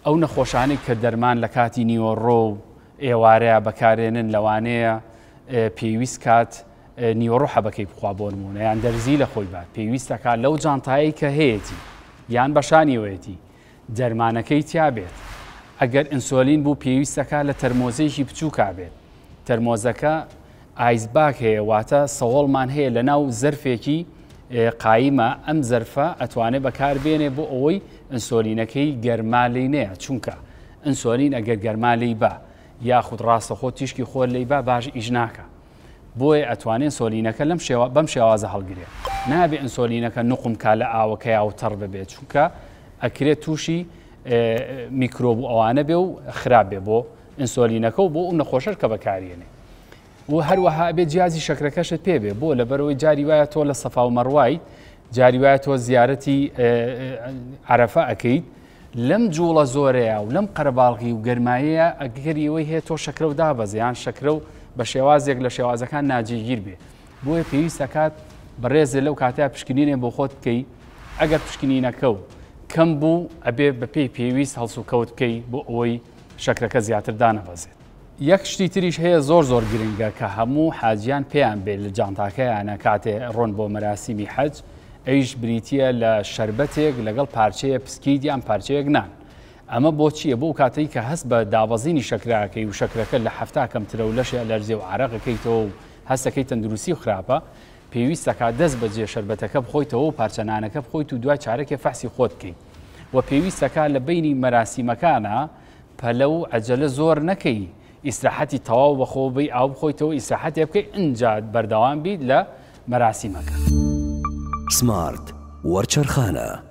ئەو نەخۆشانەی کە دەرمان لە کاتی نیوەڕۆ و ئێوارەیە بەکارێنن لەوانەیە پێویست کات نیوەڕۆ حەبەکەی بخوا بۆ نمونە یان دەرزی لە خۆی بات پێویستەکە لەو جانتایی کە هەیەی یان بەشانیوەتی دەرمانەکەی تیا بێت. ئەگەر ئینسۆلین بوو پێویستەکە لە تەرمۆزێکی بچووکا بێت. تەرمۆزەکە ئایسباک هەیە واتە سەوڵمان هەیە لە ناو زەرفێکی قایمە ئەم زەرفە ئەتوانێت بەکاربێنێ بۆ ئەوەی ئینسۆلینەکەی گەرمالی نەیە چونکە ئینسۆلین ئەگەر گەرمالی بە یاخود ڕاستەخۆ تیشکی خۆر لی با باش ئیش ناکە. بۆیە ئەتوانێت ئینسۆلینەکە بەم شێوازە هەڵگرێت. نابێت ئینسۆلینەکە نوقم کا لە ئاوەکە یا وتەڕ ببێت چونکە ئەکرێت تووشی میکرۆب و ئەوانە بێ و خراپ بێ بۆ ئینسۆلینەکە و بۆ ئەو نەخۆشەر کە بەکارێنێ. و هەروەها بێت جیازی شەکرەکەشت پێ بێ بۆ لەبەرەوەی جاری وایە تۆ لە سەفا و مەڕوای جاری وایە تۆ زیارەتی عەرەفە ئەکەیت لەم جوڵە زۆرەیە و لەم قەرەباڵغی و گەرمایەیە ئەگەریەوەی هەیە تۆ شەکرە و دابەزیان شەکرە و بە شێوازێک لە شێوازەکان ناجێگیر بێ. بۆیە پێویست دەکات بەڕێزێ لەو کاتەیە پشکنینێ بۆ خۆت بکەی. ئەگەر پشکنینەکە و کەم بوو ئەبێ بەپێی پێویست هەڵس و کەوت بکەی بۆ ئەوەی شەکرەکە زیاتر دانەبەزێت. یەک شتی تریش هەیە زۆر گرنگە کە هەموو حاجیان پێیان بێت لە جانتاکەیانە کاتێ ڕۆن بۆ مەراسیمی حەج ئەویش بریتیە لە شەربەتێک لەگەڵ پارچەیە پسکیت یان پارچەیەک نان. ئەمە بۆ چییە؟ بۆ کاتەی کە هەست بە دابەزینی شەکراکەی و شەکرەکە لە هەفتا کەمترە و لەشێ لەرزێ و عەرەقەکەیتەوە و هەستەکەی تەندروستی و خراپە پێویستەکە دەست بەجێ شەربەتەکە بخۆیتەوە و پارچەنانەکە بخۆیت و دوای چارەکێ فەحسی خۆت بکەیت. و پێویستەکە لە بینی مەراسیمەکانە پەلە و عەجەلە زۆر نەکەی ئیسراحەتی تەواو بەخۆ بی ئاو بخۆیتەوە ئیسراحەتێ بکەی ئینجا بەردەوام بیت لە مەراسیمەکە. سمارت وەرچەرخانە